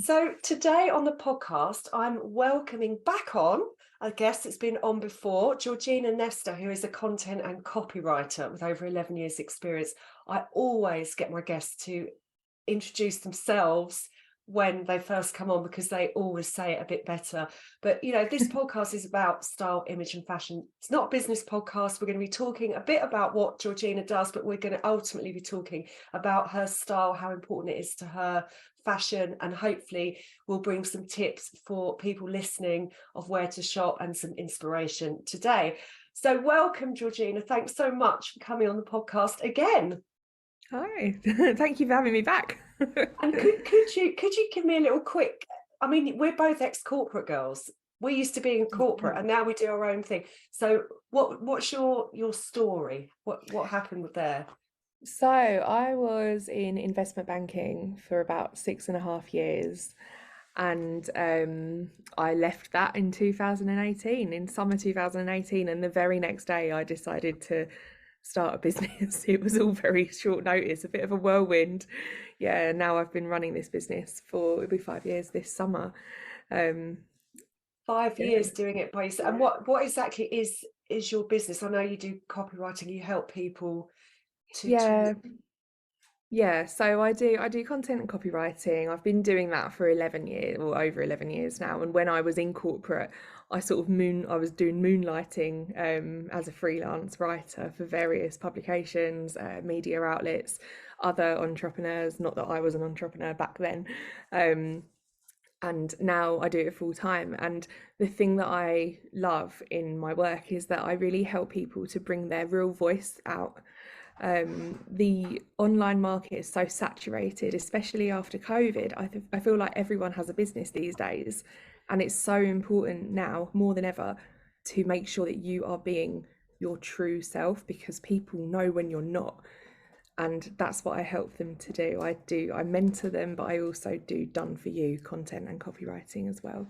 So today on the podcast, I'm welcoming back on a guest that's been on before, Georgina Nestor, who is a content and copywriter with over 11 years experience. I always get my guests to introduce themselves when they first come on because they always say it a bit better. But, this podcast is about style, image and fashion. It's not a business podcast. We're going to be talking a bit about what Georgina does, but we're going to ultimately be talking about her style, how important it is to her, fashion, and hopefully we'll bring some tips for people listening of where to shop and some inspiration today. So welcome, Georgina. Thanks so much for coming on the podcast again. Hi, thank you for having me back. And could you give me a little quick? I mean, we're both ex-corporate girls. We used to be in corporate, and now we do our own thing. So, what's your story? What happened with there? So, I was in investment banking for about 6.5 years, and I left that in 2018, in summer 2018, and the very next day I decided to start a business. It was all very short notice, a bit of a whirlwind. Yeah, now I've been running this business for it'll be 5 years this summer. Um, 5 years doing it by yourself. And what exactly is your business? I know you do copywriting. You help people to. yeah, Yeah, so I do content and copywriting. I've been doing that for 11 years or over 11 years now. And when I was in corporate, I was doing moonlighting as a freelance writer for various publications, media outlets, other entrepreneurs, not that I was an entrepreneur back then. Um, and now I do it full time. And the thing that I love in my work is that I really help people to bring their real voice out. The online market is so saturated, especially after COVID. I feel like everyone has a business these days, and it's so important now more than ever to make sure that you are being your true self because people know when you're not. And that's what I help them to do. I mentor them, but I also do done for you content and copywriting as well.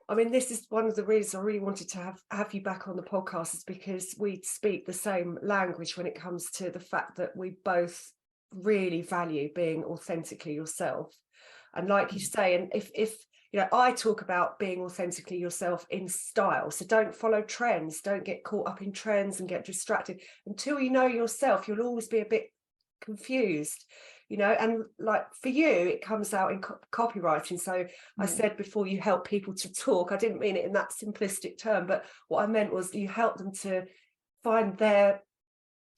I mean, this is one of the reasons I really wanted to have you back on the podcast, is because we speak the same language when it comes to the fact that we both really value being authentically yourself. And like you say, and if I talk about being authentically yourself in style. So don't follow trends, don't get caught up in trends and get distracted. Until you know yourself, you'll always be a bit confused, and like for you it comes out in copywriting. So I Yeah. said before, you help people to talk. I didn't mean it in that simplistic term, but what I meant was you help them to find their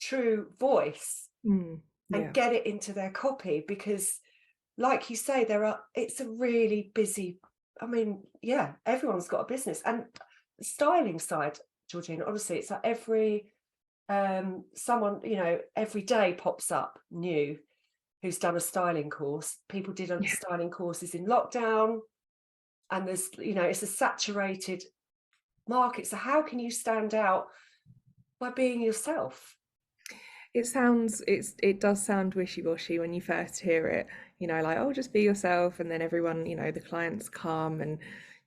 true voice and Yeah. get it into their copy, because like you say, it's a really busy, I mean, yeah, everyone's got a business. And the styling side, Georgina, honestly, it's like someone, every day pops up new who's done a styling course. People did Yeah. styling courses in lockdown, and it's a saturated market. So how can you stand out by being yourself? It does sound wishy-washy when you first hear it, like, oh, just be yourself, and then everyone, the clients come and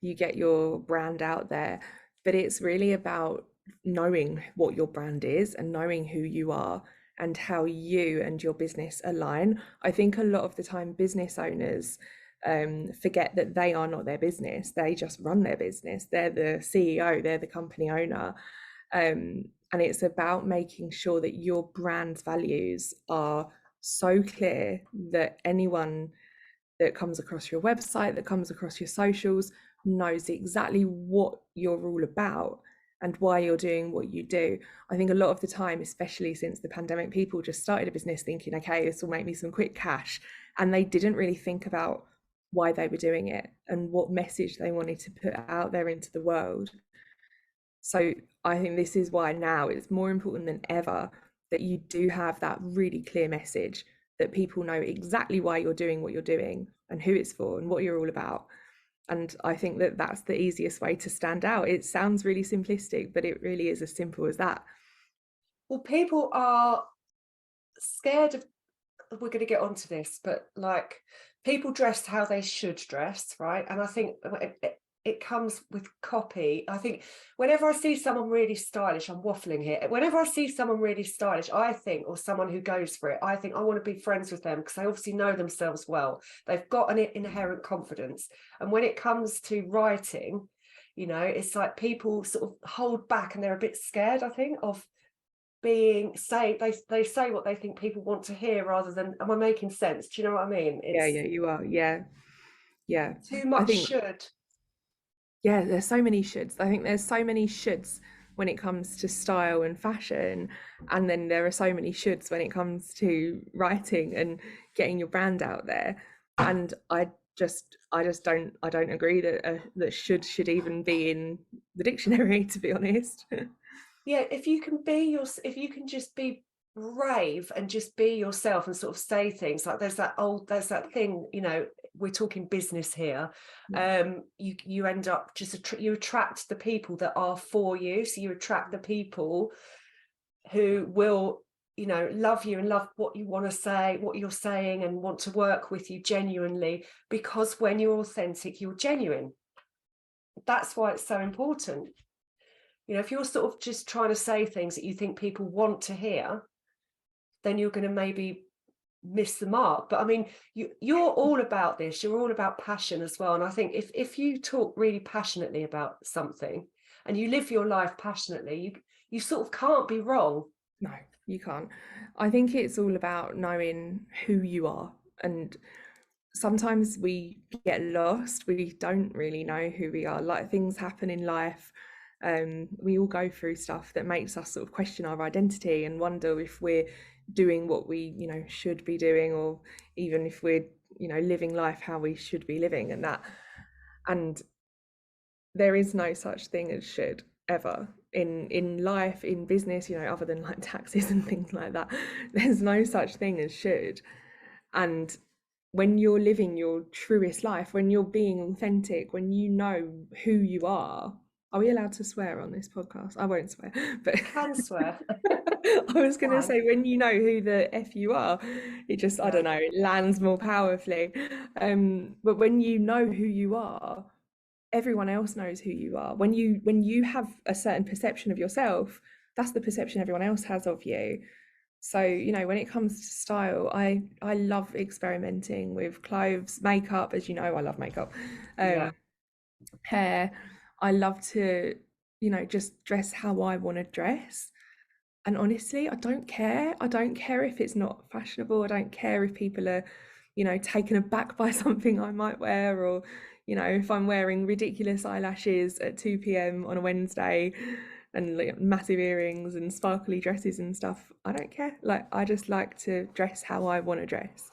you get your brand out there. But it's really about knowing what your brand is and knowing who you are and how you and your business align. I think a lot of the time business owners forget that they are not their business. They just run their business. They're the CEO, they're the company owner. And it's about making sure that your brand's values are so clear that anyone that comes across your website, that comes across your socials, knows exactly what you're all about and why you're doing what you do. I think a lot of the time, especially since the pandemic, people just started a business thinking, okay, this will make me some quick cash. And they didn't really think about why they were doing it and what message they wanted to put out there into the world. So I think this is why now it's more important than ever that you do have that really clear message, that people know exactly why you're doing what you're doing and who it's for and what you're all about. And I think that that's the easiest way to stand out. It sounds really simplistic, but it really is as simple as that. Well, people are scared of, we're going to get onto this, but like, people dress how they should dress, right? And I think it comes with copy. I think whenever I see someone really stylish, I'm waffling here. Whenever I see someone really stylish, I think, or someone who goes for it, I think I want to be friends with them because they obviously know themselves well. They've got an inherent confidence. And when it comes to writing, you know, it's like people sort of hold back and they're a bit scared, I think, of they say what they think people want to hear rather than, am I making sense? Do you know what I mean? Yeah, It's yeah, you are. Yeah, yeah. too I much think, should. yeah, there's so many shoulds. I think there's so many shoulds when it comes to style and fashion, and then there are so many shoulds when it comes to writing and getting your brand out there. And I don't agree that that should even be in the dictionary, to be honest. Yeah, if you can just be brave and just be yourself and sort of say things like there's that thing, you know, we're talking business here. You end up you attract the people that are for you, so you attract the people who will, you know, love you and love what you want to say, what you're saying, and want to work with you genuinely, because when you're authentic, you're genuine. That's why it's so important. You know, if you're sort of just trying to say things that you think people want to hear, then you're going to maybe miss the mark. But I mean, you're all about this. You're all about passion as well. And I think if you talk really passionately about something and you live your life passionately, you sort of can't be wrong. No, you can't. I think it's all about knowing who you are. And sometimes we get lost. We don't really know who we are. Like, things happen in life. We all go through stuff that makes us sort of question our identity and wonder if we're doing what we, you know, should be doing, or even if we're, you know, living life how we should be living, and that. And there is no such thing as should, ever, in life, in business, you know, other than like taxes and things like that. There's no such thing as should. And when you're living your truest life, when you're being authentic, when you know who you are we allowed to swear on this podcast? I won't swear, but You can swear. I was going to Fine. say, when you know who the F you are, it just, I Yeah. don't know, it lands more powerfully. But when you know who you are, everyone else knows who you are. When you have a certain perception of yourself, that's the perception everyone else has of you. So, you know, when it comes to style, I love experimenting with clothes, makeup. As you know, I love makeup. Yeah. Hair. I love to, you know, just dress how I want to dress. And honestly, I don't care. I don't care if it's not fashionable. I don't care if people are, you know, taken aback by something I might wear, or, you know, if I'm wearing ridiculous eyelashes at 2 p.m. on a Wednesday and like massive earrings and sparkly dresses and stuff. I don't care. Like, I just like to dress how I want to dress.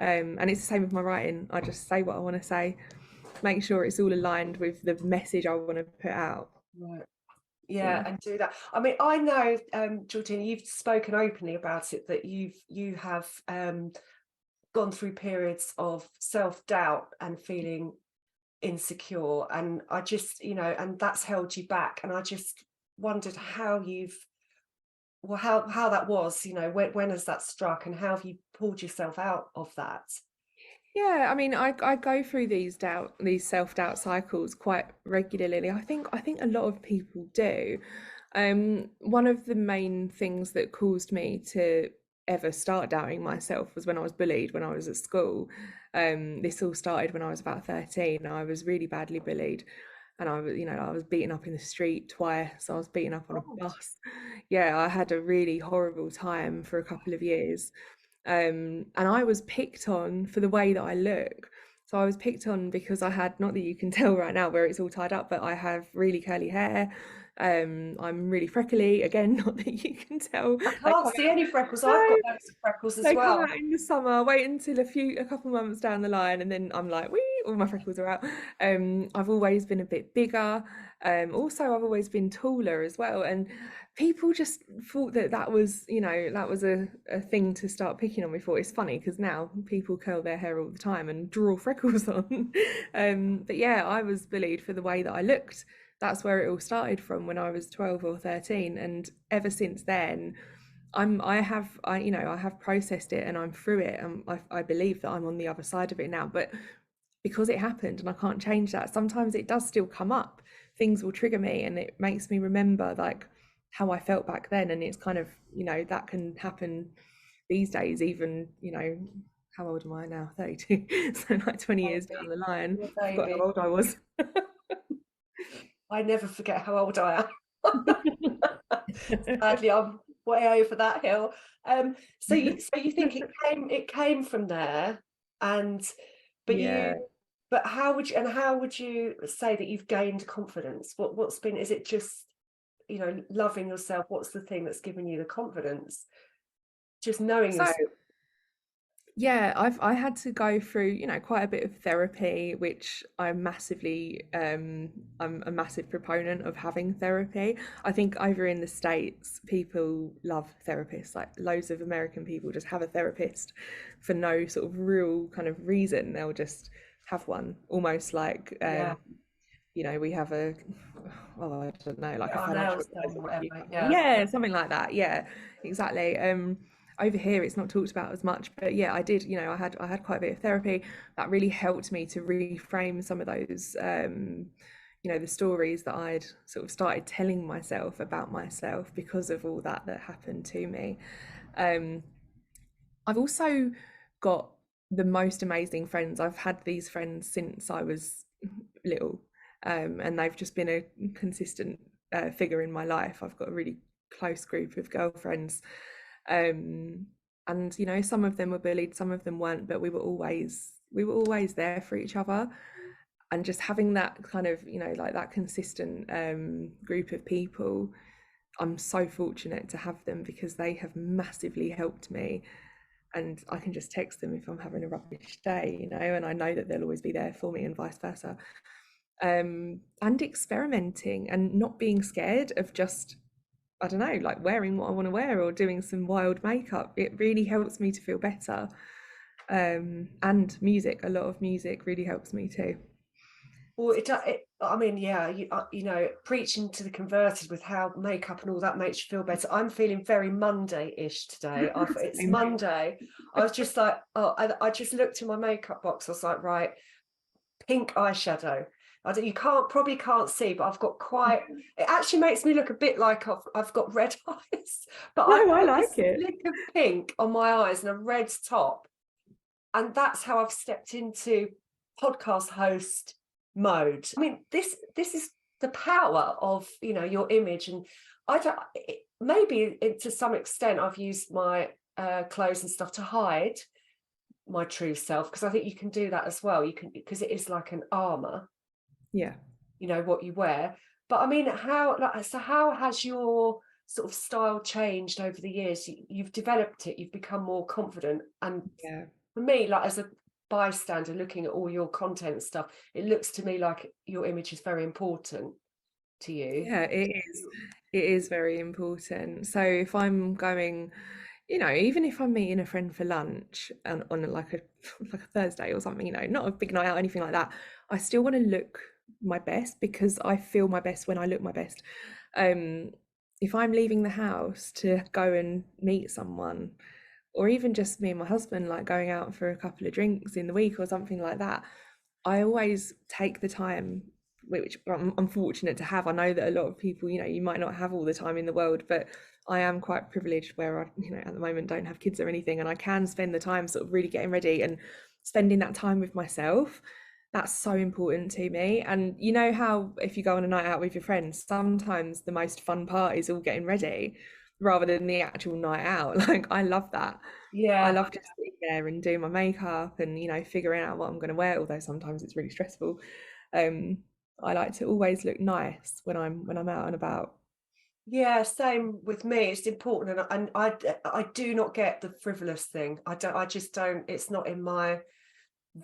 And it's the same with my writing. I just say what I want to say, make sure it's all aligned with the message I want to put out. Right. Yeah, Yeah. and do that. I mean, I know, Georgina, you've spoken openly about it, that you have gone through periods of self-doubt and feeling insecure, and I just, you know, and that's held you back, and I just wondered how how that was, you know, when has that struck, and how have you pulled yourself out of that? Yeah, I mean, I go through these self-doubt cycles quite regularly. I think a lot of people do. One of the main things that caused me to ever start doubting myself was when I was bullied when I was at school. This all started when I was about 13. I was really badly bullied, and I was, you know, I was beaten up in the street twice. I was beaten up on a God. bus. Yeah, I had a really horrible time for a couple of years. And I was picked on for the way that I look. So I was picked on because I had, not that you can tell right now where it's all tied up, but I have really curly hair. I'm really freckly. Again, not that you can tell. I They can't come see out. any freckles. I've No, got loads of freckles as they come well. out in the summer. Wait until a couple months down the line, and then I'm like, wee, all my freckles are out. I've always been a bit bigger. Also, I've always been taller as well, and people just thought that that was, you know, that was a thing to start picking on me for. It's funny because now people curl their hair all the time and draw freckles on. But yeah, I was bullied for the way that I looked. That's where it all started from, when I was 12 or 13, and ever since then I have processed it and I'm through it, and I believe that I'm on the other side of it now. But because it happened and I can't change that. Sometimes it does still come up. Things will trigger me and it makes me remember like how I felt back then. And it's kind of, you know, that can happen these days, even, you know, how old am I now? 32. So like 20 years down Baby, the line, you're a I forgot how baby. old I was. I never forget how old I am. Sadly, I'm way over that hill. So you think it came from there, and but Yeah. you but how would you say that you've gained confidence? What's been, is it just, you know, loving yourself? What's the thing that's given you the confidence? Just knowing So yourself. yeah, I had to go through, you know, quite a bit of therapy, which I'm massively I'm a massive proponent of having therapy. I think over in the States, people love therapists. Like loads of American people just have a therapist for no sort of real kind of reason. They'll just have one, almost like Yeah, you know, we have a, well, I don't know, like get a our financial nails done advisor or with you. whatever. Yeah. Yeah, something like that. Yeah, exactly. Over here it's not talked about as much, but yeah, I did, you know, I had quite a bit of therapy that really helped me to reframe some of those you know, the stories that I'd sort of started telling myself about myself because of all that happened to me. Um, I've also got the most amazing friends. I've had these friends since I was little, and they've just been a consistent figure in my life. I've got a really close group of girlfriends, um, and you know, some of them were bullied, some of them weren't, but we were always there for each other. And just having that kind of, you know, like that consistent group of people, I'm so fortunate to have them because they have massively helped me, and I can just text them if I'm having a rubbish day, you know, and I know that they'll always be there for me and vice versa. And experimenting and not being scared of just, I don't know, like wearing what I want to wear or doing some wild makeup. It really helps me to feel better. And music, a lot of music really helps me too. Well, I mean, yeah, you know, preaching to the converted with how makeup and all that makes you feel better. I'm feeling very Monday-ish today. It's Same. Monday. I was just like, oh, I just looked in my makeup box. I was like, right, pink eyeshadow. You probably can't see, but I've got quite. It actually makes me look a bit like I've got red eyes, but I No, I put a like it. slick of pink on my eyes and a red top, and that's how I've stepped into podcast host mode. I mean, this is the power of, you know, your image. And I don't, maybe to some extent I've used my clothes and stuff to hide my true self, because I think you can do that as well. You can, because it is like an armor, Yeah. you know, what you wear. But I mean, how has your sort of style changed over the years? You've developed it, you've become more confident. And Yeah. for me, like as a bystander looking at all your content and stuff, it looks to me like your image is very important to you. Yeah, it is. It is very important. So if I'm going, you know, even if I'm meeting a friend for lunch and on like a like a Thursday or something, you know, not a big night out or anything like that, I still want to look my best because I feel my best when I look my best. Um, if I'm leaving the house to go and meet someone, or even just me and my husband, like going out for a couple of drinks in the week or something like that, I always take the time, which I'm fortunate to have. I know that a lot of people, you know, you might not have all the time in the world, but I am quite privileged where I, you know, at the moment don't have kids or anything, and I can spend the time sort of really getting ready and spending that time with myself. That's so important to me. And you know how if you go on a night out with your friends, sometimes the most fun part is all getting ready rather than the actual night out. Like I love that. I Yeah. love just sitting there and doing my makeup and, you know, figuring out what I'm going to wear, although sometimes it's really stressful. Um, I like to always look nice when I'm out and about. Yeah, same with me. It's important, and I do not get the frivolous thing. I just don't. It's not in my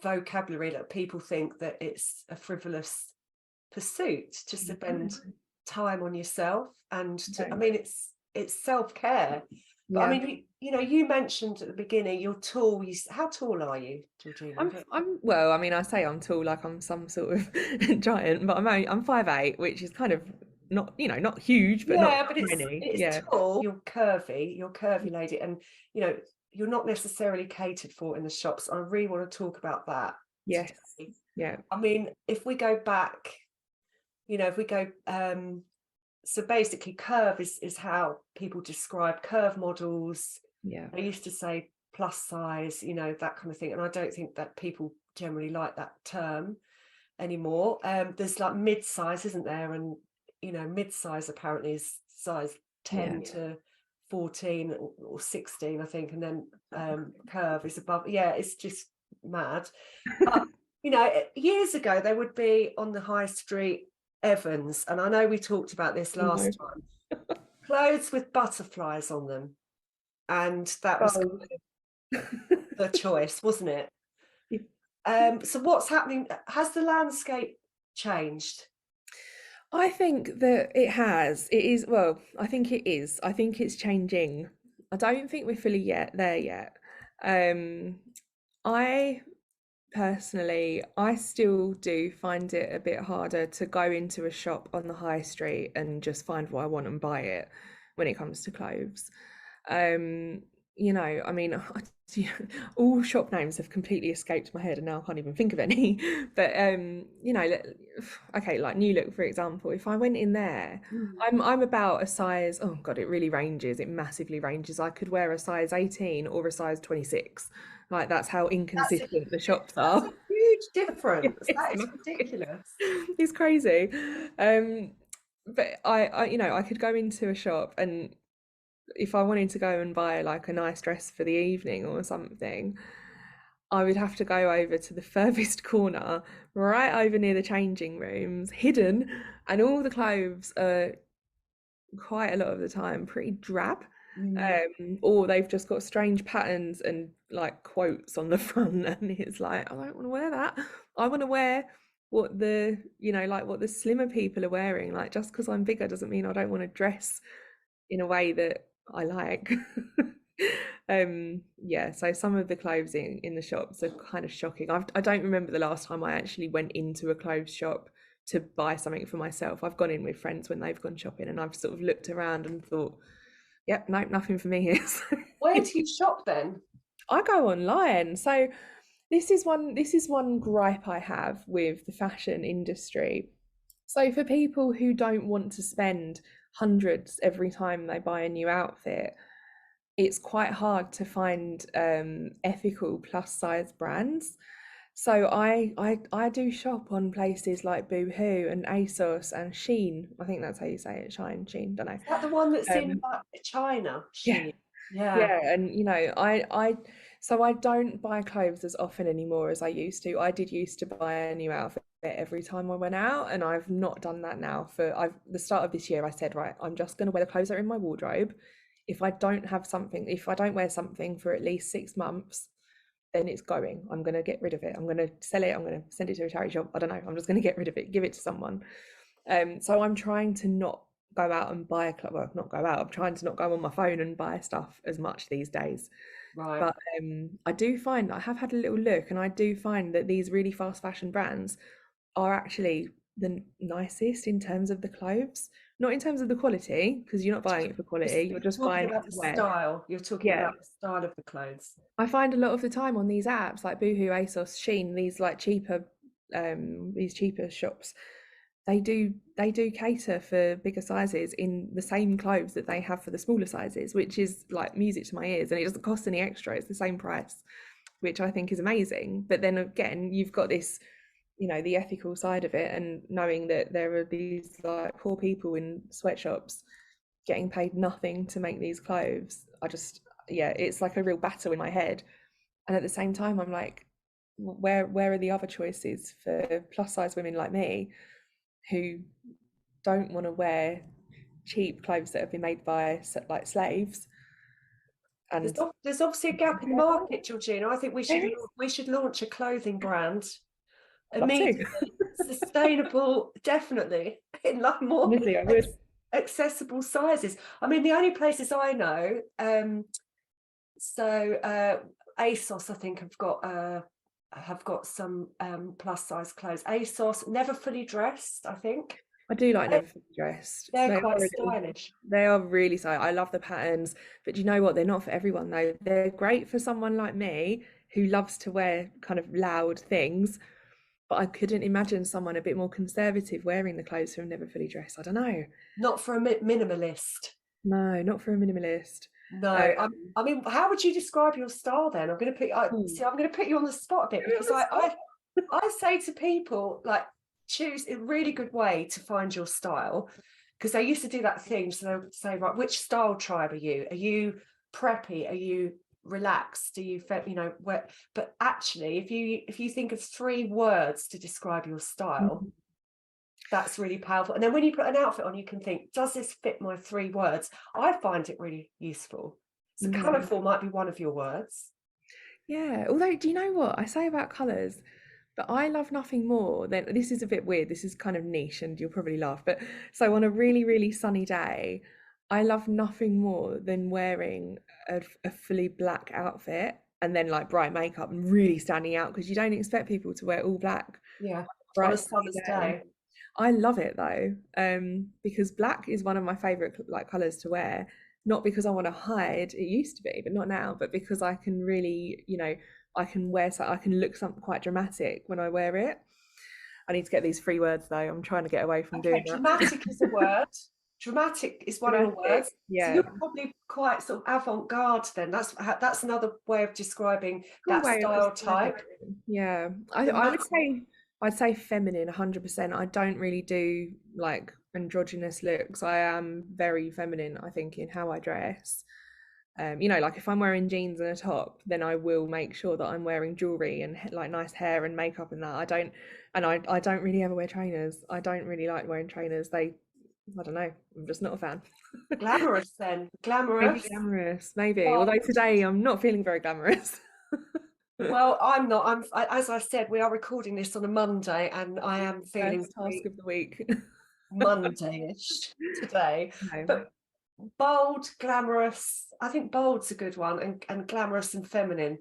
vocabulary that people think that it's a frivolous pursuit to spend time on yourself. And to, I No. mean, it's self-care. But I Yeah. mean, you know, you mentioned at the beginning you're tall. How tall are you, Georgina? I'm well, I mean, I say I'm tall like I'm some sort of giant, but I'm 5'8", which is kind of not, you know, not huge, but not Yeah, but tiny. it's Yeah. tall. You're curvy lady, and you know, you're not necessarily catered for in the shops. I really want to talk about that Yes. today. Yeah. I mean, if we go back, if we go, so basically curve is how people describe curve models. Yeah. They used to say plus size, that kind of thing. And I don't think that people generally like that term anymore. There's like mid-size, isn't there? And mid-size apparently is size Yeah. 10 to 14 or 16, I think, and then curve is above. Yeah, it's just mad. But years ago they would be on the high street, Evans, and I know we talked about this No. last time, clothes with butterflies on them, and that was Oh. the choice, wasn't it? Yeah. So what's happening? Has the landscape changed? I think that it has. It is, well, I think it is. I think it's changing. I don't think we're fully yet there yet. Um, I personally, I still do find it a bit harder to go into a shop on the high street and just find what I want and buy it when it comes to clothes. Um, I mean, all shop names have completely escaped my head and now I can't even think of any. But okay, like New Look, for example, if I went in there, Mm. I'm about a size, oh God, it really ranges. It massively ranges. I could wear a size 18 or a size 26. Like that's how That's a inconsistent the shops that's are. a huge difference. It's That is massive. ridiculous. It's crazy. Um, but I could go into a shop and if I wanted to go and buy like a nice dress for the evening or something, I would have to go over to the furthest corner, right over near the changing rooms, hidden, and all the clothes are quite a lot of the time pretty drab. Mm. Or they've just got strange patterns and like quotes on the front, and it's like, I don't want to wear that. I want to wear what like what the slimmer people are wearing. Like just because I'm bigger doesn't mean I don't want to dress in a way that I like. Yeah, so some of the clothes in the shops are kind of shocking. I don't remember the last time I actually went into a clothes shop to buy something for myself. I've gone in with friends when they've gone shopping and I've sort of looked around and thought, yep, nope, nothing for me here. So Where do you shop then? I go online. So this is one gripe I have with the fashion industry. So for people who don't want to spend hundreds every time they buy a new outfit, it's quite hard to find ethical plus size brands. So I do shop on places like Boohoo and ASOS and Shein. I think that's how you say it, Shine, Shein, don't know. Is that the one that's in Um, China? yeah, She. Yeah. yeah, and so I don't buy clothes as often anymore as I used to. I did used to buy a new outfit every time I went out, and I've not done that now for the start of this year. I said, right, I'm just going to wear the clothes that are in my wardrobe. If I don't wear something for at least 6 months, then it's going. I'm going to get rid of it. I'm going to sell it. I'm going to send it to a charity shop. I don't know. I'm just going to get rid of it, give it to someone. So I'm trying to not go out and buy well, not go out. I'm trying to not go on my phone and buy stuff as much these days. Right. But I do find I have had a little look, and I do find that these really fast fashion brands are actually the nicest in terms of the clothes, not in terms of the quality, because you're not buying it for quality. You're You're just talking buying it about to the wear. style. You're talking Yeah, about the style of the clothes. I find a lot of the time on these apps like Boohoo, ASOS, Shein, these cheaper shops, they do cater for bigger sizes in the same clothes that they have for the smaller sizes, which is like music to my ears, and it doesn't cost any extra. It's the same price, which I think is amazing. But then again, you've got this, the ethical side of it, and knowing that there are these like poor people in sweatshops getting paid nothing to make these clothes. Yeah, it's like a real battle in my head. And at the same time, I'm like, where are the other choices for plus size women like me who don't want to wear cheap clothes that have been made by like slaves? And There's obviously a gap in the market, Georgina. I think there is, we should launch a clothing brand love to. immediately, sustainable, definitely in like more Honestly, I would. accessible sizes. I mean, the only places I know, ASOS, I think have got some plus size clothes. ASOS, Never Fully Dressed, I think. I do like Never Fully Dressed. They're quite stylish. They are really so. I love the patterns, but you know what? They're not for everyone though. They're great for someone like me who loves to wear kind of loud things. but I couldn't imagine someone a bit more conservative wearing the clothes from Never Fully Dressed. I don't know. Not for a minimalist. No, not for a minimalist. No, Um, I mean, how would you describe your style then? I'm going to put, hmm, see, I'm going to put you on the spot a bit, put me on because the spot. I say to people, like, choose a really good way to find your style, because they used to do that thing. So they would say, right, which style tribe are you? Are you preppy? Are you relaxed? Do you, you know, where? But actually, if you think of 3 words to describe your style, Mhm. that's really powerful. And then when you put an outfit on, you can think, does this fit my 3 words? I find it really useful. So Yeah. colourful might be one of your words. Yeah. Although, do you know what I say about colours? But I love nothing more than, this is a bit weird. This is kind of niche and you'll probably laugh. But so on a really, really sunny day, I love nothing more than wearing a fully black outfit and then like bright makeup and really standing out because you don't expect people to wear all black Yeah, on a bright sunny summer's day. day. I love it though, because black is one of my favorite like colors to wear. Not because I want to hide, it used to be, but not now. But because I can really, I can wear so I can look something quite dramatic when I wear it. I need to get these 3 words though. I'm trying to get away from doing Okay, that. dramatic is a word. Dramatic is one of your Dramatic, words. So yeah. you're probably quite sort of avant-garde then. That's another way of describing Cool that way of style describing type. it. Yeah, I would Dramatic. say feminine 100%. I don't really do like androgynous looks. I am very feminine, I think, in how I dress. Like if I'm wearing jeans and a top, then I will make sure that I'm wearing jewelry and like nice hair and makeup and that. I don't really ever wear trainers. I don't really like wearing trainers. I don't know. I'm just not a fan. Glamorous then. Maybe Glamorous. glamorous, maybe. Although Bold. today I'm not feeling very glamorous. Well, I'm not. As I said, we are recording this on a Monday, and I am feeling First task very of the week. Monday-ish today. No. But bold, glamorous. I think bold's a good one, and glamorous and feminine.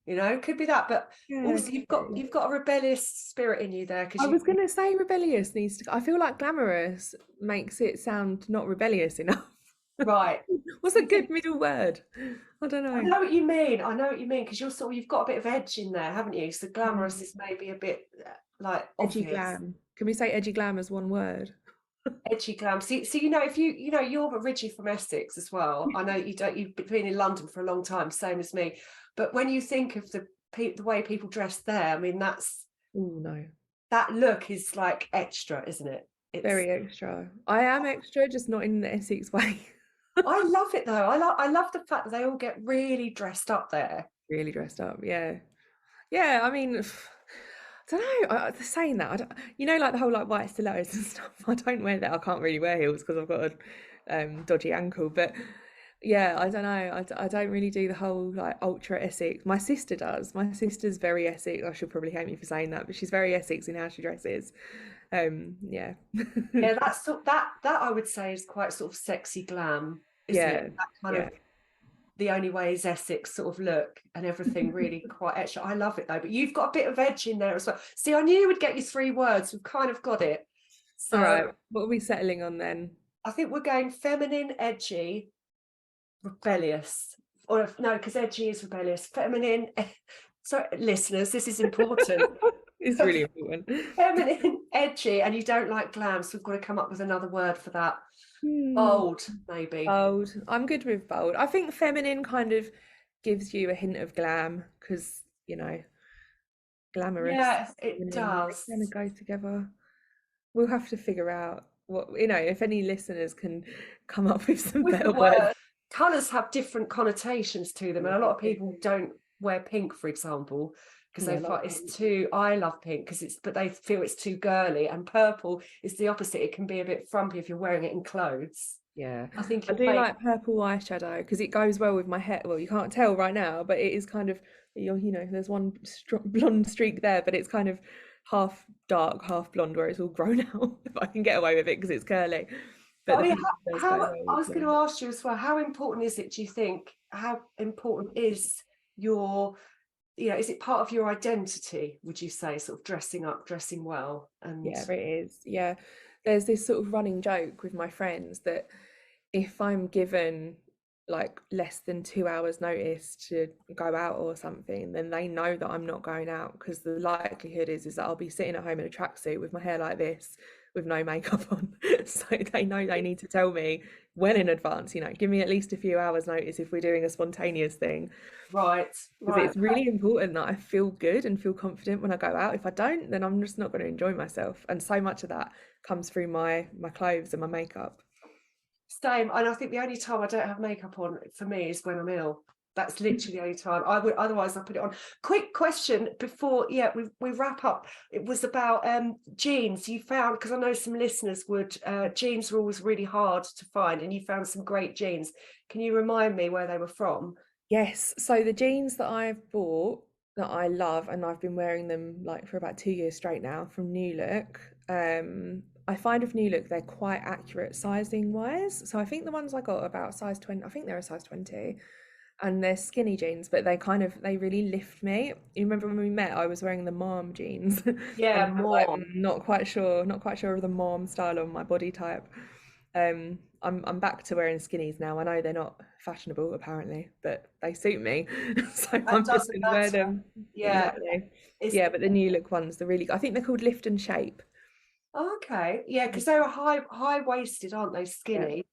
You know, could be that. But Yeah, also, could be. you've got a rebellious spirit in you there, because I you was gonna say rebellious needs to. I feel like glamorous makes it sound not rebellious enough. right. What's So a you think, good middle word? I don't I know. know what you mean. I know what you mean, because you've got a bit of edge in there, haven't you? So glamorous Mm. is maybe a bit like Edgy obvious. glam. Can we say edgy glam as one word? Edgy glam. So you know, if you know, you're originally from Essex as well. I know you've been in London for a long time, same as me. But when you think of the way people dress there, I mean, Oh no. that look is like extra, isn't it? It's Very extra. I am extra, just not in the Essex way. I love it though. I love the fact that they all get really dressed up there. Really dressed up. Yeah. Yeah, I mean, I don't know. Saying that, I don't, like the whole like white stilettos and stuff. I don't wear that. I can't really wear heels because I've got a dodgy ankle. But yeah, I don't know. I don't really do the whole like ultra Essex. My sister does. My sister's very Essex. I should probably hate me for saying that, but she's very Essex in how she dresses. Yeah. Yeah, that I would say is quite sort of sexy glam, isn't it? Yeah. That kind Yeah. of the only way is Essex sort of look, and everything really quite extra. I love it though, but you've got a bit of edge in there as well. See, I knew we'd get you 3 words. We've kind of got it. All right. So What are we settling on then? I think we're going feminine, edgy, rebellious. Or no, because edgy is rebellious. Feminine. So listeners, this is important. It's really important. Feminine, edgy, and you don't like glam, so we've got to come up with another word for that. Hmm. Bold, maybe. Bold. I'm good with bold. I think feminine kind of gives you a hint of glam because, glamorous, Yeah, it feminine, they does. kind of go together. We'll have to figure out if any listeners can come up with some With the better words. word, colours have different connotations to them, and a lot of people don't wear pink, for example, because they Yeah, find like it's too. I love pink because but they feel it's too girly, and purple is the opposite. It can be a bit frumpy if you're wearing it in clothes. yeah. I think I you'll do make like purple eyeshadow because it goes well with my hair. Well, you can't tell right now, but it is kind of there's one blonde streak there, but it's kind of half dark, half blonde, where it's all grown out. If I can get away with it because it's curly, but I the mean, pink does go how well I with was going to blonde. ask you as well, how important is it, do you think, how important is your, is it part of your identity, would you say, sort of dressing up, dressing well? And Yeah, it is. Yeah. There's this sort of running joke with my friends that if I'm given like less than 2 hours notice to go out or something, then they know that I'm not going out, because the likelihood is that I'll be sitting at home in a tracksuit with my hair like this with no makeup on. So they know they need to tell me well in advance, give me at least a few hours notice if we're doing a spontaneous thing, Right, because right. it's really important that I feel good and feel confident when I go out. If I don't, then I'm just not going to enjoy myself, and so much of that comes through my clothes and my makeup. Same. And I think the only time I don't have makeup on for me is when I'm ill. That's literally the only time. I would, otherwise I put it on. Quick question before, yeah, we wrap up. It was about jeans. You found, because I know some listeners would, jeans were always really hard to find, and you found some great jeans. Can you remind me where they were from? Yes, so the jeans that I've bought that I love, and I've been wearing them like for about 2 years straight now, from New Look. I find with New Look they're quite accurate sizing wise. So I think the ones I got are about size 20, I think they're a size 20, and they're skinny jeans, but they really lift me. You remember when we met, I was wearing the mom jeans, and I Yeah, was like, mom. not quite sure of the mom style of my body type. I'm back to wearing skinnies now. I know they're not fashionable apparently, but they suit me, so That I'm just doesn't gonna wear matter. them. Yeah, Exactly. it's Yeah, but the New Look ones, I think they're called Lift and Shape. okay. Yeah, because they were high waisted, aren't they? Yeah, Skinny.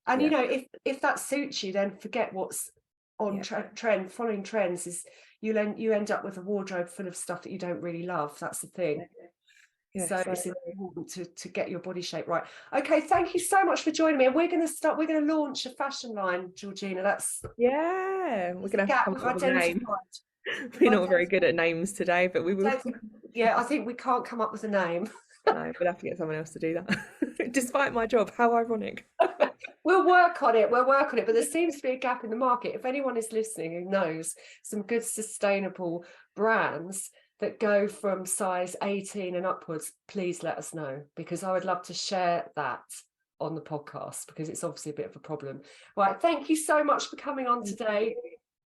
And yeah, if that suits you, then forget what's on yeah. trend. Following trends is you end up with a wardrobe full of stuff that you don't really love. That's the thing. So Yes, I it's agree. important to get your body shape right. Okay, thank you so much for joining me. And we're going to launch a fashion line, Georgina. That's Yeah, we're the gonna have to gap come we've up with a name. identified. We're We've not very identified. good at names today, but we I will. don't think, yeah, I think we can't come up with a name. No, we'll have to get someone else to do that. Despite my job, how ironic. We'll work on it. We'll work on it. But there seems to be a gap in the market. If anyone is listening who knows some good sustainable brands that go from size 18 and upwards, please let us know, because I would love to share that on the podcast, because it's obviously a bit of a problem. Right. Thank you so much for coming on Thank today.